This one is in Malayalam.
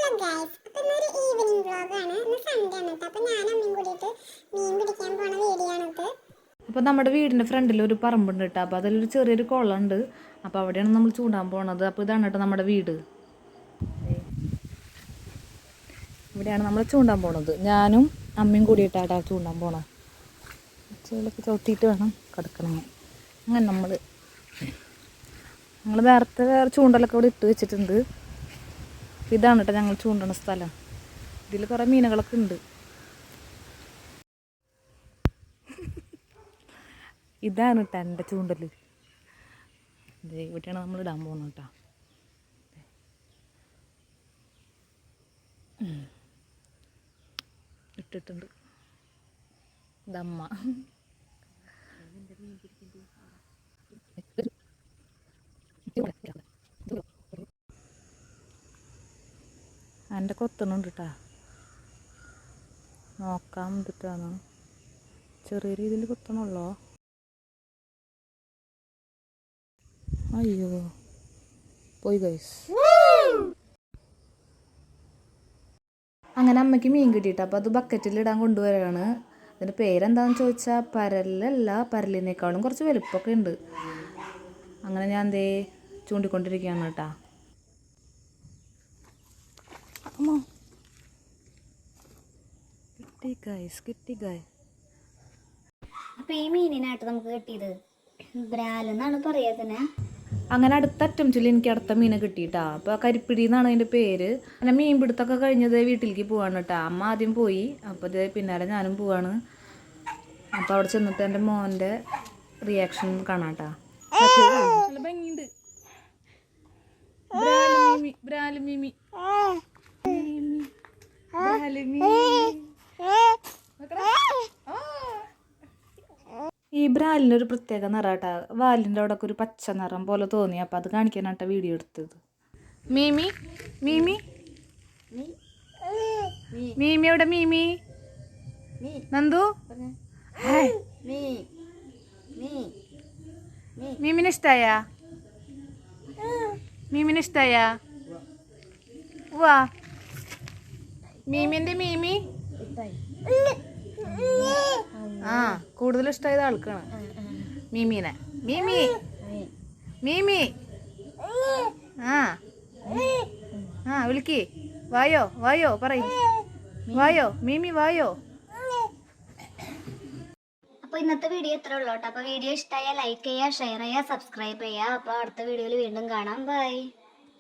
ഹലോ ഗൈസ്, അപ്പോൾ ഇന്നൊരു ഈവനിങ് വ്ളോഗാണ്. ഇന്ന് സൺഡേ ആണ് കേട്ടോ. അപ്പോൾ ഞാനും അമ്മയും കൂടിയിട്ട് മീൻ പിടിക്കാൻ പോണ വീഡിയോ ആണിത്. അപ്പോൾ നമ്മുടെ വീടിൻ്റെ ഫ്രണ്ടിൽ ഒരു പറമ്പുണ്ട് കേട്ടോ. അപ്പോൾ അതിലൊരു ചെറിയൊരു കുളമുണ്ട്. അപ്പോൾ അവിടെയാണ് നമ്മൾ ചൂണ്ടാൻ പോണത്. അപ്പോൾ ഇതാണ് കേട്ടോ നമ്മുടെ വീട്. ഇവിടെയാണ് നമ്മൾ ചൂണ്ടാൻ പോണത്. ഞാനും അമ്മയും കൂടിയിട്ടാണ് ചൂണ്ടാൻ പോണത്. ചെളിയൊക്കെ ചവിട്ടിയിട്ട് വേണം കിടക്കണമെങ്കിൽ. അങ്ങനെ നമ്മൾ നേരത്തെ വേറെ ചൂണ്ടലൊക്കെ ഇവിടെ ഇട്ട് വെച്ചിട്ടുണ്ട്. ഇതാണ് കേട്ടോ ഞങ്ങൾ ചൂണ്ടണ സ്ഥലം. ഇതിൽ കുറേ മീനുകളൊക്കെ ഉണ്ട്. ഇതാണ് കേട്ടോ എൻ്റെ ചൂണ്ടൽ. ഇവിടെയാണ് നമ്മൾ ഇടാൻ പോകുന്നത് കേട്ടോ. ഇട്ടിട്ടുണ്ട്. ഇതമ്മ എൻ്റെ കൊത്തണുണ്ട് കേട്ടോ. നോക്കാൻ വേണ്ടിയിട്ടാണ്. ചെറിയ രീതിയിൽ കൊത്തണുള്ളോ. അയ്യോ പോയി ഗൈസ്. അങ്ങനെ അമ്മയ്ക്ക് മീൻ കിട്ടിയിട്ട് അപ്പോൾ അത് ബക്കറ്റിലിടാൻ കൊണ്ടുവരികയാണ്. അതിൻ്റെ പേരെന്താണെന്ന് ചോദിച്ചാൽ പരലല്ല, പരലിനേക്കാളും കുറച്ച് വലുപ്പമൊക്കെ ഉണ്ട്. അങ്ങനെ ഞാൻ ദേ ചൂണ്ടിക്കൊണ്ടിരിക്കുകയാണ് കേട്ടോ. അമ്മോ കിട്ടി ഗൈസ്, കിട്ടി ഗൈസ്. അപ്പോൾ ഈ മീനിനായിട്ട് നമുക്ക് കിട്ടിയത് ബ്രാലെന്നാണ് പറയാതിനെ. അങ്ങനെ അടുത്ത അറ്റംപ്റ്റിൽ എനിക്ക് അടുത്ത മീനെ കിട്ടിയിട്ടാ. അപ്പോൾ കരിപ്പിടി എന്നാണ് അതിൻ്റെ പേര്. അങ്ങനെ മീൻ പിടുത്തൊക്കെ കഴിഞ്ഞത് വീട്ടിലേക്ക് പോവാണ് കേട്ടോ. അമ്മ ആദ്യം പോയി. അപ്പോൾ ഇത് പിന്നാലെ ഞാനും പോവാണ്. അപ്പോൾ അവിടെ ചെന്നിട്ട് എൻ്റെ മോൻ്റെ റിയാക്ഷൻ കാണാം കേട്ടോ. നല്ല ഭംഗിയുണ്ട്. ഈ ബ്രാലിൻ്റെ ഒരു പ്രത്യേക നിറാട്ടാ. വാലിൻ്റെ അവിടെ ഒരു പച്ച നിറം പോലെ തോന്നി. അപ്പം അത് കാണിക്കാനാട്ടാ വീഡിയോ എടുത്തത്. മീമി മീമി മീമി എവിടെ? മീമി നന്ദു മീമിന് ഇഷ്ടായ? മീമിന് ഇഷ്ടായ? വാ മീമിൻ്റെ മീമി. ആ കൂടുതൽ ഇഷ്ടമായത് ആൾക്കാണ് മീമീനെ. മീമി മീമി ആ ആ വിളിക്ക്. വായോ വായോ പറയും. വായോ മീമി വായോ. അപ്പോൾ ഇന്നത്തെ വീഡിയോ ഇത്ര ഉള്ളൂ കേട്ടോ. അപ്പോൾ വീഡിയോ ഇഷ്ടമായാൽ ലൈക്ക് ചെയ്യുക, ഷെയർ ചെയ്യുക, സബ്സ്ക്രൈബ് ചെയ്യുക. അപ്പോൾ അടുത്ത വീഡിയോയിൽ വീണ്ടും കാണാം. ബൈ.